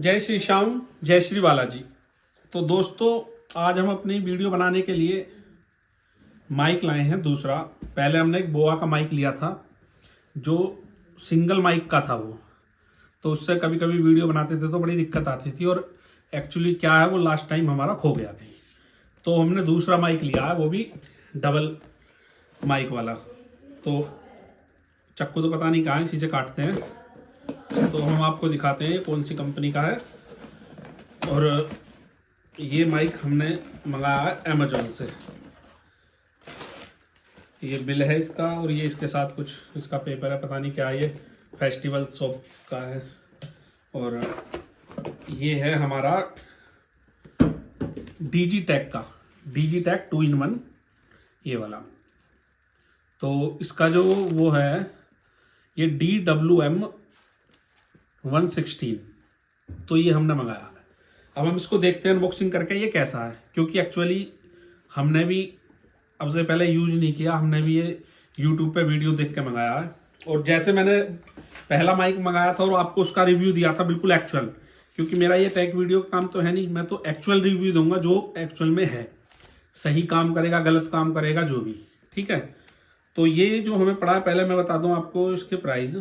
जय श्री श्याम, जय श्री बालाजी। तो दोस्तों, आज हम अपनी वीडियो बनाने के लिए माइक लाए हैं दूसरा। पहले हमने एक बोआ का माइक लिया था जो सिंगल माइक का था वो, तो उससे कभी कभी वीडियो बनाते थे तो बड़ी दिक्कत आती थी। और एक्चुअली क्या है, वो लास्ट टाइम हमारा खो गया कहीं, तो हमने दूसरा माइक लिया है, वो भी डबल माइक वाला। तो चक्कू तो पता नहीं कहाँ है, इसी से काटते हैं। तो हम आपको दिखाते हैं कौन सी कंपनी का है। और ये माइक हमने मंगाया है अमेजोन से। ये बिल है इसका, और ये इसके साथ कुछ इसका पेपर है, पता नहीं क्या है, ये फेस्टिवल शॉप का है। और ये है हमारा डिजिटेक का, डिजिटेक 2-in-1 ये वाला। तो इसका जो वो है, ये DWM-116, तो ये हमने मंगाया है। अब हम इसको देखते हैं अनबॉक्सिंग करके ये कैसा है, क्योंकि एक्चुअली हमने भी अब से पहले यूज नहीं किया, हमने भी ये यूट्यूब पे वीडियो देख के मंगाया है। और जैसे मैंने पहला माइक मंगाया था और आपको उसका रिव्यू दिया था बिल्कुल एक्चुअल, क्योंकि मेरा ये टेक वीडियो का काम तो है नहीं, मैं तो एक्चुअल रिव्यू दूंगा जो एक्चुअल में है, सही काम करेगा गलत काम करेगा जो भी, ठीक है। तो ये जो हमें पड़ा है, पहले मैं बता दूं आपको इसके प्राइस,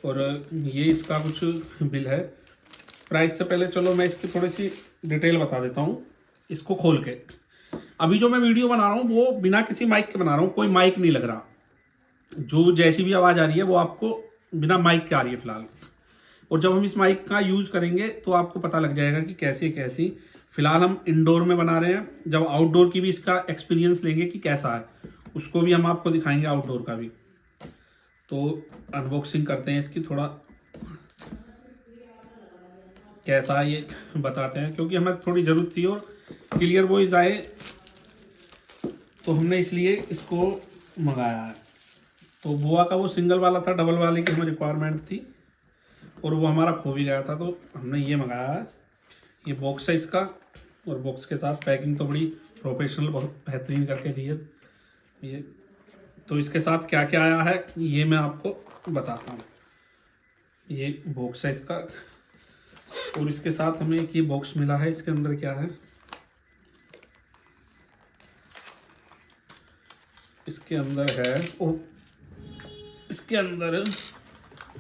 और ये इसका कुछ बिल है। प्राइस से पहले चलो मैं इसकी थोड़ी सी डिटेल बता देता हूँ इसको खोल के। अभी जो मैं वीडियो बना रहा हूँ वो बिना किसी माइक के बना रहा हूँ, कोई माइक नहीं लग रहा, जो जैसी भी आवाज़ आ रही है वो आपको बिना माइक के आ रही है फिलहाल। और जब हम इस माइक का यूज़ करेंगे तो आपको पता लग जाएगा कि कैसी कैसी। फिलहाल हम इंडोर में बना रहे हैं, जब आउटडोर की भी इसका एक्सपीरियंस लेंगे कि कैसा है, उसको भी हम आपको दिखाएंगे आउटडोर का भी। तो अनबॉक्सिंग करते हैं इसकी, थोड़ा कैसा है ये बताते हैं, क्योंकि हमें थोड़ी ज़रूरत थी और क्लियर वॉइस आए, तो हमने इसलिए इसको मंगाया है। तो बुआ का वो सिंगल वाला था, डबल वाले की हमें रिक्वायरमेंट थी और वो हमारा खो भी गया था, तो हमने ये मंगाया है। ये बॉक्स है इसका, और बॉक्स के साथ पैकिंग तो बड़ी प्रोफेशनल, बहुत बेहतरीन करके दी है ये। तो इसके साथ क्या क्या आया है ये मैं आपको बताता हूँ। ये बॉक्स है इसका, और इसके साथ हमें एक ये बॉक्स मिला है। इसके अंदर क्या है, इसके अंदर है, ओ इसके अंदर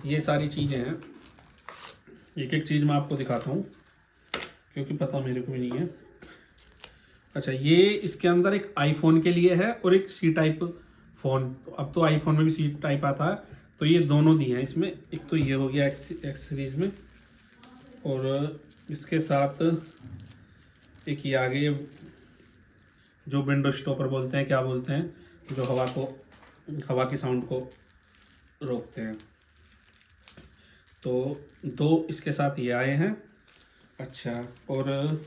ये सारी चीज़ें हैं। एक एक चीज़ मैं आपको दिखाता हूँ क्योंकि पता मेरे को भी नहीं है। अच्छा, ये इसके अंदर एक आईफोन के लिए है और एक सी टाइप फ़ोन। तो अब तो आईफोन में भी सी टाइप आता है, तो ये दोनों दिए हैं इसमें। एक तो ये हो गया एक्स सीरीज़ में, और इसके साथ एक ये आगे जो विंडो स्टॉपर बोलते हैं, क्या बोलते हैं, जो हवा की साउंड को रोकते हैं। तो दो इसके साथ ये आए हैं। अच्छा, और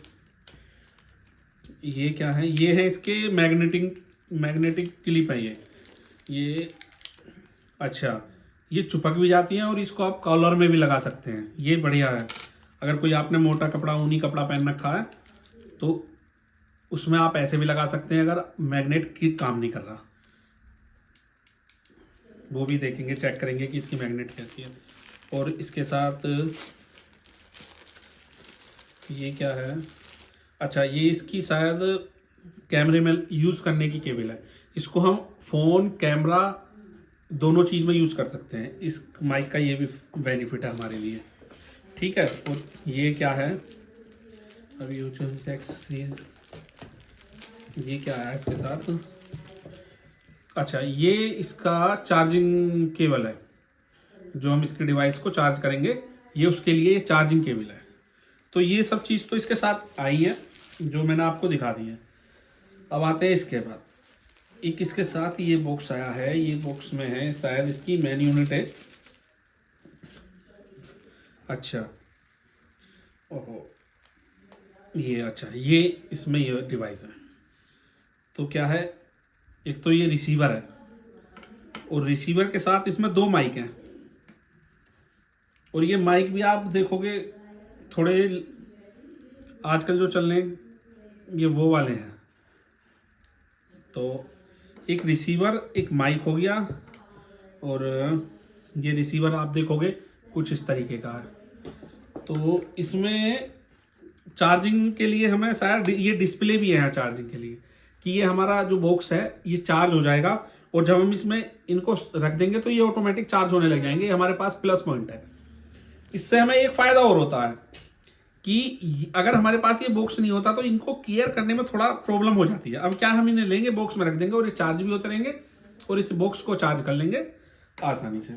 ये क्या है, ये है इसके मैग्नेटिक क्लिप है ये। अच्छा, ये चिपक भी जाती हैं और इसको आप कॉलर में भी लगा सकते हैं, ये बढ़िया है। अगर कोई आपने मोटा कपड़ा, ऊनी कपड़ा पहन रखा है तो उसमें आप ऐसे भी लगा सकते हैं, अगर मैग्नेट की काम नहीं कर रहा। वो भी देखेंगे, चेक करेंगे कि इसकी मैग्नेट कैसी है। और इसके साथ ये क्या है, अच्छा, ये इसकी शायद कैमरे में यूज़ करने की केबल है। इसको हम फ़ोन, कैमरा दोनों चीज़ में यूज़ कर सकते हैं। इस माइक का ये भी बेनिफिट है हमारे लिए, ठीक है। और ये क्या है, अभी सीरीज, ये क्या है इसके साथ, अच्छा, ये इसका चार्जिंग केबल है, जो हम इसके डिवाइस को चार्ज करेंगे, ये उसके लिए ये चार्जिंग केबल है। तो ये सब चीज़ तो इसके साथ आई है जो मैंने आपको दिखा दी है। अब आते हैं इसके बाद, एक इसके साथ ये बॉक्स आया है। ये बॉक्स में है शायद इसकी मेन यूनिट है। अच्छा, ओहो, ये अच्छा, ये इसमें ये डिवाइस है। तो क्या है, एक तो ये रिसीवर है, और रिसीवर के साथ इसमें दो माइक हैं। और ये माइक भी आप देखोगे थोड़े आजकल जो चल रहे हैं, ये वो वाले हैं। तो एक रिसीवर, एक माइक हो गया, और ये रिसीवर आप देखोगे कुछ इस तरीके का है। तो इसमें चार्जिंग के लिए हमें शायद ये डिस्प्ले भी है चार्जिंग के लिए, कि ये हमारा जो बॉक्स है ये चार्ज हो जाएगा, और जब हम इसमें इनको रख देंगे तो ये ऑटोमेटिक चार्ज होने लग जाएंगे। हमारे पास प्लस पॉइंट है। इससे हमें एक फायदा और होता है कि अगर हमारे पास ये बॉक्स नहीं होता तो इनको केयर करने में थोड़ा प्रॉब्लम हो जाती है। अब क्या, हम इन्हें लेंगे, बॉक्स में रख देंगे और ये चार्ज भी होते रहेंगे और इस बॉक्स को चार्ज कर लेंगे आसानी से।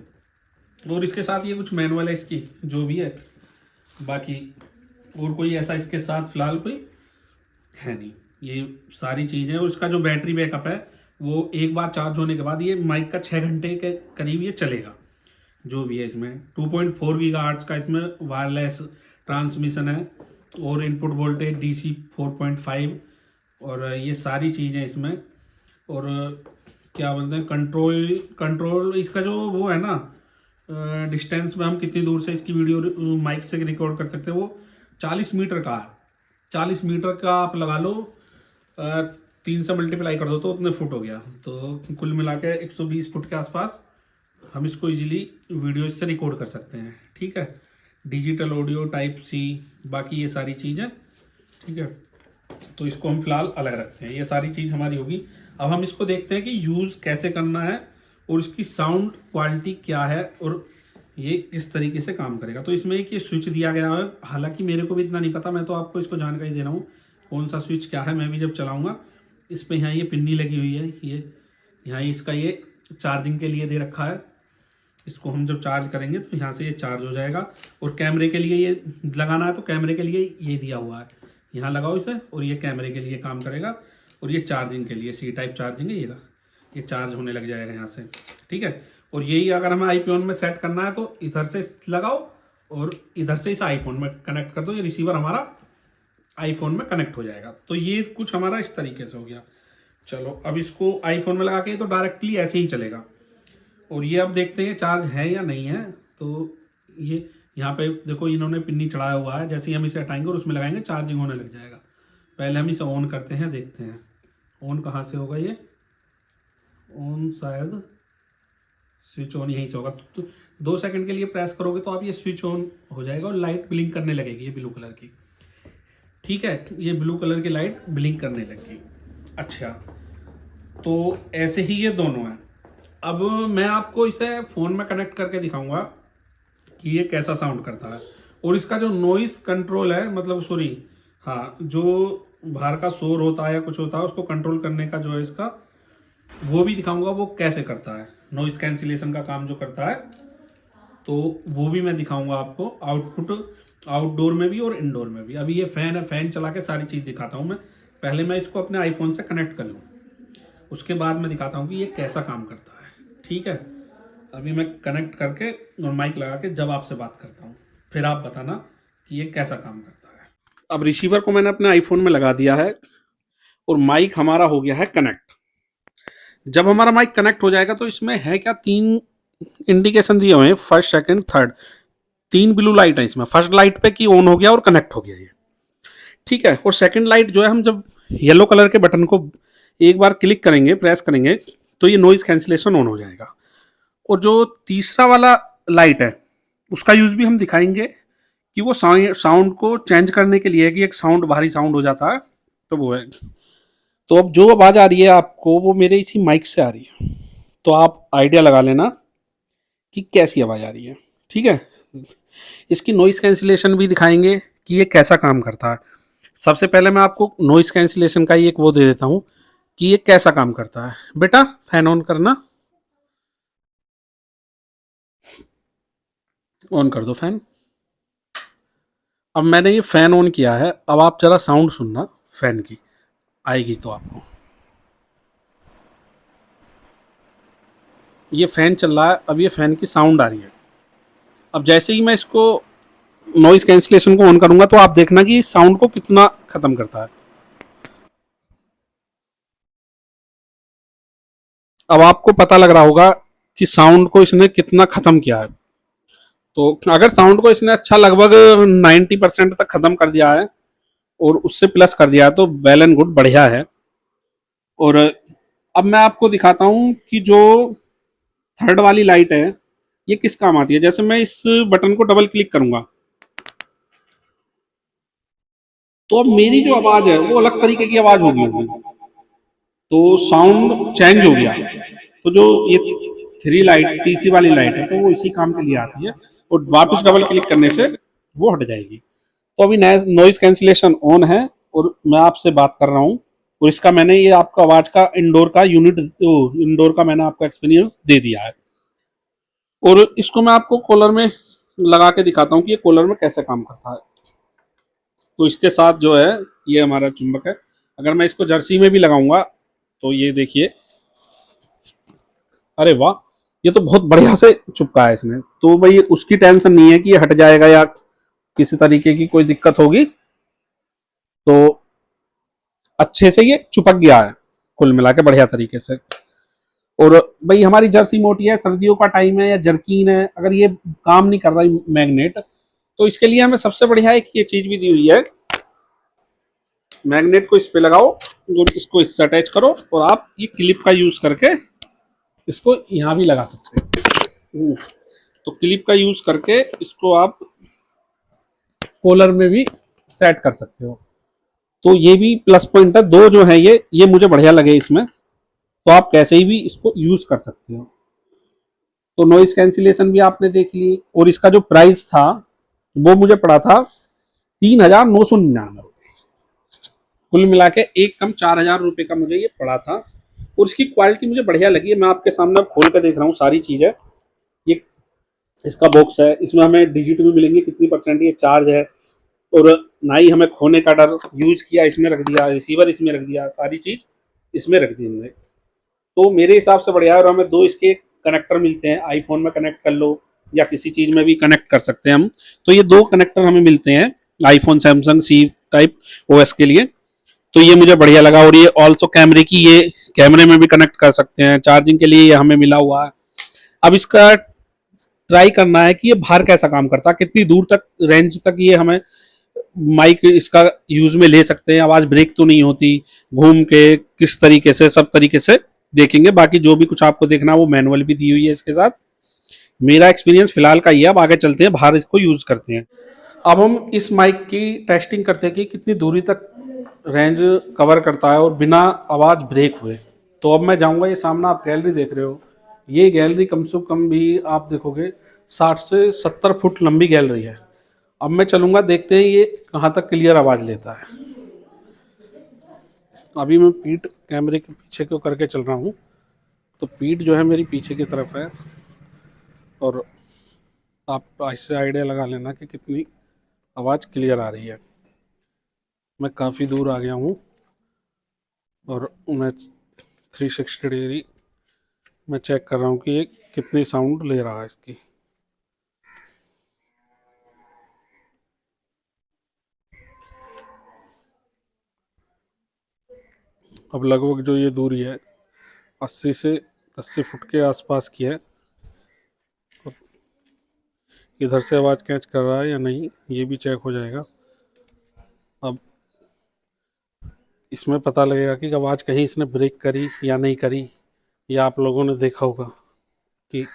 और इसके साथ ये कुछ मैनुअल है इसकी जो भी है, बाकी और कोई ऐसा इसके साथ फिलहाल कोई है नहीं। ये सारी चीज़ें, और इसका जो बैटरी बैकअप है वो एक बार चार्ज होने के बाद ये माइक का 6 घंटे के करीब ये चलेगा। जो भी है इसमें 2.4 गीगाहर्ट्ज का इसमें वायरलेस ट्रांसमिशन है, और इनपुट वोल्टेज DC 4.5, और ये सारी चीज़ें इसमें। और क्या बोलते हैं, कंट्रोल इसका जो वो है ना, डिस्टेंस में हम कितनी दूर से इसकी वीडियो माइक से रिकॉर्ड कर सकते हैं, वो 40 मीटर का है। 40 मीटर का आप लगा लो, 3 से मल्टीप्लाई कर दो तो उतने फुट हो गया। तो कुल मिला के 120 फुट के आसपास हम इसको इजीली वीडियो इससे रिकॉर्ड कर सकते हैं। ठीक है, डिजिटल ऑडियो, टाइप C, बाकी ये सारी चीज़ें। ठीक है, तो इसको हम फिलहाल अलग रखते हैं। ये सारी चीज़ हमारी होगी। अब हम इसको देखते हैं कि यूज़ कैसे करना है और इसकी साउंड क्वालिटी क्या है और ये किस तरीके से काम करेगा। तो इसमें एक ये स्विच दिया गया है, हालांकि मेरे को भी इतना नहीं पता, मैं तो आपको इसको जानकारी दे रहा हूँ कौन सा स्विच क्या है। मैं भी जब चलाऊँगा, इस पर यहाँ ये पिन्नी लगी हुई है, ये यहाँ इसका ये चार्जिंग के लिए दे रखा है। इसको हम जब चार्ज करेंगे तो यहाँ से ये चार्ज हो जाएगा। और कैमरे के लिए ये लगाना है तो कैमरे के लिए ये दिया हुआ है, यहाँ लगाओ इसे और ये कैमरे के लिए काम करेगा। और ये चार्जिंग के लिए C टाइप चार्जिंग है, ये चार्ज होने लग जाएगा यहाँ से। ठीक है, और यही अगर हमें आईफोन में सेट करना है तो इधर से लगाओ और इधर से इस आईफोन में कनेक्ट कर दो, ये रिसीवर हमारा आईफोन में कनेक्ट हो जाएगा। तो ये कुछ हमारा इस तरीके से हो गया। चलो अब इसको आईफोन में लगा के तो डायरेक्टली ऐसे ही चलेगा। और ये अब देखते हैं चार्ज है या नहीं है। तो ये यहाँ पे देखो इन्होंने पिन्नी चढ़ाया हुआ है, जैसे ही हम इसे हटाएंगे और उसमें लगाएंगे चार्जिंग होने लग जाएगा। पहले हम इसे ऑन करते हैं, देखते हैं ऑन कहाँ से होगा। ये ऑन शायद स्विच ऑन यहीं से होगा। तो 2 सेकंड के लिए प्रेस करोगे तो आप ये स्विच ऑन हो जाएगा और लाइट ब्लिंक करने लगेगी, ये ब्लू कलर की। ठीक है, ये ब्लू कलर की लाइट ब्लिंक करने लगी। अच्छा, तो ऐसे ही ये दोनों हैं। अब मैं आपको इसे फ़ोन में कनेक्ट करके दिखाऊंगा कि ये कैसा साउंड करता है। और इसका जो नॉइस कंट्रोल है, मतलब सॉरी, हाँ, जो बाहर का शोर होता है या कुछ होता है उसको कंट्रोल करने का जो है इसका, वो भी दिखाऊंगा वो कैसे करता है। नॉइस कैंसिलेशन का काम जो करता है तो वो भी मैं दिखाऊंगा आपको, आउटपुट आउटडोर में भी और इंडोर में भी। अभी ये फ़ैन है, फ़ैन चला के सारी चीज़ दिखाता हूँ मैं। पहले मैं इसको अपने आईफोन से कनेक्ट कर लूँ, उसके बाद मैं दिखाता हूँ कि ये कैसा काम करता है। ठीक है, अभी मैं कनेक्ट करके और माइक लगा के जब आपसे बात करता हूँ, फिर आप बताना कि ये कैसा काम करता है। अब रिसीवर को मैंने अपने आईफोन में लगा दिया है और माइक हमारा हो गया है कनेक्ट। जब हमारा माइक कनेक्ट हो जाएगा तो इसमें है क्या, 3 इंडिकेशन दिए हुए हैं, first, second, third. 3 blue light है इसमें। फर्स्ट लाइट पे कि ऑन हो गया और कनेक्ट हो गया ये। ठीक है, और सेकंड लाइट जो है, हम जब येलो कलर के बटन को एक बार क्लिक करेंगे, प्रेस करेंगे, तो ये नॉइज कैंसिलेशन ऑन हो जाएगा। और जो तीसरा वाला लाइट है उसका यूज भी हम दिखाएंगे कि वो साउंड को चेंज करने के लिए, कि एक साउंड भारी साउंड हो जाता है तो वो है। तो अब जो आवाज आ रही है आपको वो मेरे इसी माइक से आ रही है, तो आप आइडिया लगा लेना कि कैसी आवाज आ रही है। ठीक है, इसकी नॉइस कैंसिलेशन भी दिखाएंगे कि ये कैसा काम करता है। सबसे पहले मैं आपको नॉइस कैंसिलेशन का ही एक वो दे देता हूँ कि ये कैसा काम करता है। बेटा फैन ऑन करना, ऑन कर दो फैन। अब मैंने ये फैन ऑन किया है, अब आप जरा साउंड सुनना फैन की, आएगी तो आपको। ये फैन चल रहा है, अब ये फैन की साउंड आ रही है। अब जैसे ही मैं इसको नॉइस कैंसिलेशन को ऑन करूंगा तो आप देखना कि साउंड को कितना खत्म करता है। अब आपको पता लग रहा होगा कि साउंड को इसने कितना खत्म किया है। तो अगर साउंड को इसने अच्छा लगभग 90% तक खत्म कर दिया है और उससे प्लस कर दिया है तो वेल एंड गुड, बढ़िया है। और अब मैं आपको दिखाता हूँ कि जो थर्ड वाली लाइट है ये किस काम आती है। जैसे मैं इस बटन को डबल क्लिक करूंगा तो अब मेरी जो आवाज़ है वो अलग तरीके की आवाज़ होगी, तो साउंड चेंज हो गया। तो जो ये थ्री लाइट तीसरी वाली लाइट है तो वो इसी काम के लिए आती है, और वापस डबल क्लिक करने से वो हट जाएगी। तो अभी नॉइज कैंसिलेशन ऑन है और मैं आपसे बात कर रहा हूँ, और इसका मैंने ये आपको आवाज़ का इंडोर का यूनिट, इंडोर का मैंने आपको एक्सपीरियंस दे दिया है। और इसको मैं आपको कॉलर में लगा के दिखाता हूँ कि ये कॉलर में कैसे काम करता है। तो इसके साथ जो है ये हमारा चुंबक है, अगर मैं इसको जर्सी में भी लगाऊंगा तो ये देखिए, अरे वाह, ये तो बहुत बढ़िया से चुपका है इसने। तो भाई उसकी टेंशन नहीं है कि ये हट जाएगा या किसी तरीके की कोई दिक्कत होगी, तो अच्छे से ये चिपक गया है कुल मिला के बढ़िया तरीके से। और भाई हमारी जर्सी मोटी है, सर्दियों का टाइम है या जर्किन है, अगर ये काम नहीं कर रहा मैग्नेट, तो इसके लिए हमें सबसे बढ़िया एक ये चीज भी दी हुई है, मैग्नेट को इस पे लगाओ और इसको इससे अटैच करो, और आप ये क्लिप का यूज करके इसको यहाँ भी लगा सकते हैं। तो क्लिप का यूज करके इसको आप कॉलर में भी सेट कर सकते हो। तो ये भी प्लस पॉइंट है, दो जो है ये मुझे बढ़िया लगे इसमें, तो आप कैसे ही भी इसको यूज कर सकते हो। तो नॉइस कैंसिलेशन भी आपने देख ली, और इसका जो प्राइस था वो मुझे पड़ा था 3,999 रुपये, कुल मिला के एक कम 4,000 रुपये का मुझे ये पड़ा था। और इसकी क्वालिटी मुझे बढ़िया लगी है, मैं आपके सामने खोल कर देख रहा हूँ सारी चीज़ें। ये इसका बॉक्स है, इसमें हमें डिजिट भी मिलेंगे कितनी परसेंट ये चार्ज है, और ना ही हमें खोने का डर, यूज किया इसमें रख दिया, रिसीवर इसमें रख दिया, सारी चीज़ इसमें रख दी हमने। तो मेरे हिसाब से बढ़िया है। और हमें दो इसके कनेक्टर मिलते हैं, आईफोन में कनेक्ट कर लो या किसी चीज़ में भी कनेक्ट कर सकते हैं हम। तो ये दो कनेक्टर हमें मिलते हैं iPhone Samsung C type OS के लिए, तो ये मुझे बढ़िया लगा। और ये ऑल्सो कैमरे की, ये कैमरे में भी कनेक्ट कर सकते हैं, चार्जिंग के लिए ये हमें मिला हुआ है। अब इसका ट्राई करना है कि ये बाहर कैसा काम करता है, कितनी दूर तक रेंज तक ये हमें माइक इसका यूज में ले सकते हैं, आवाज ब्रेक तो नहीं होती, घूम के किस तरीके से, सब तरीके से देखेंगे। बाकी जो भी कुछ आपको देखना है वो मैनुअल भी दी हुई है इसके साथ। मेरा एक्सपीरियंस फिलहाल का ही है, अब आगे चलते हैं बाहर इसको यूज करते हैं। अब हम इस माइक की टेस्टिंग करते हैं कि कितनी दूरी तक रेंज कवर करता है और बिना आवाज ब्रेक हुए। तो अब मैं जाऊंगा, ये सामने आप गैलरी देख रहे हो, ये गैलरी कम से कम भी आप देखोगे 60 से 70 फुट लंबी गैलरी है। अब मैं चलूंगा, देखते हैं ये कहाँ तक क्लियर आवाज लेता है। अभी मैं पीठ कैमरे के पीछे को करके चल रहा हूँ, तो पीठ जो है मेरी पीछे की तरफ है, और आप ऐसे आइडिया लगा लेना कि कितनी आवाज़ क्लियर आ रही है। मैं काफ़ी दूर आ गया हूँ और मैं 360 डिग्री मैं चेक कर रहा हूँ कि ये कितनी साउंड ले रहा है इसकी। अब लगभग जो ये दूरी है 80 से 80 फुट के आसपास की है। इधर से आवाज़ कैच कर रहा है या नहीं ये भी चेक हो जाएगा। अब इसमें पता लगेगा कि आवाज़ कहीं इसने ब्रेक करी या नहीं करी, या आप लोगों ने देखा होगा कि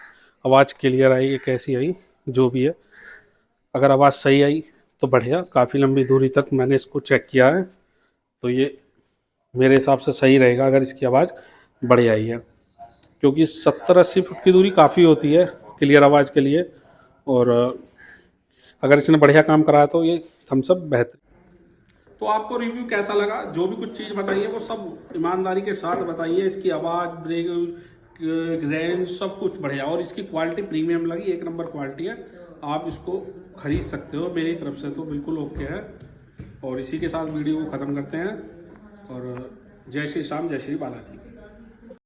आवाज़ क्लियर आई या कैसी आई, जो भी है। अगर आवाज़ सही आई तो बढ़िया, काफ़ी लंबी दूरी तक मैंने इसको चेक किया है, तो ये मेरे हिसाब से सही रहेगा अगर इसकी आवाज़ बढ़िया आई है, क्योंकि 70-80 फुट की दूरी काफ़ी होती है क्लियर आवाज़ के लिए। और अगर इसने बढ़िया काम कराया तो ये थम्स अप बेहतर। तो आपको रिव्यू कैसा लगा, जो भी कुछ चीज़ बताइए वो सब ईमानदारी के साथ बताइए। इसकी आवाज़, ब्रेक, रेंज, सब कुछ बढ़िया, और इसकी क्वालिटी प्रीमियम लगी, एक नंबर क्वालिटी है। आप इसको खरीद सकते हो, मेरी तरफ से तो बिल्कुल ओके है। और इसी के साथ वीडियो को ख़त्म करते हैं, और जय श्री श्याम, जय श्री बालाजी।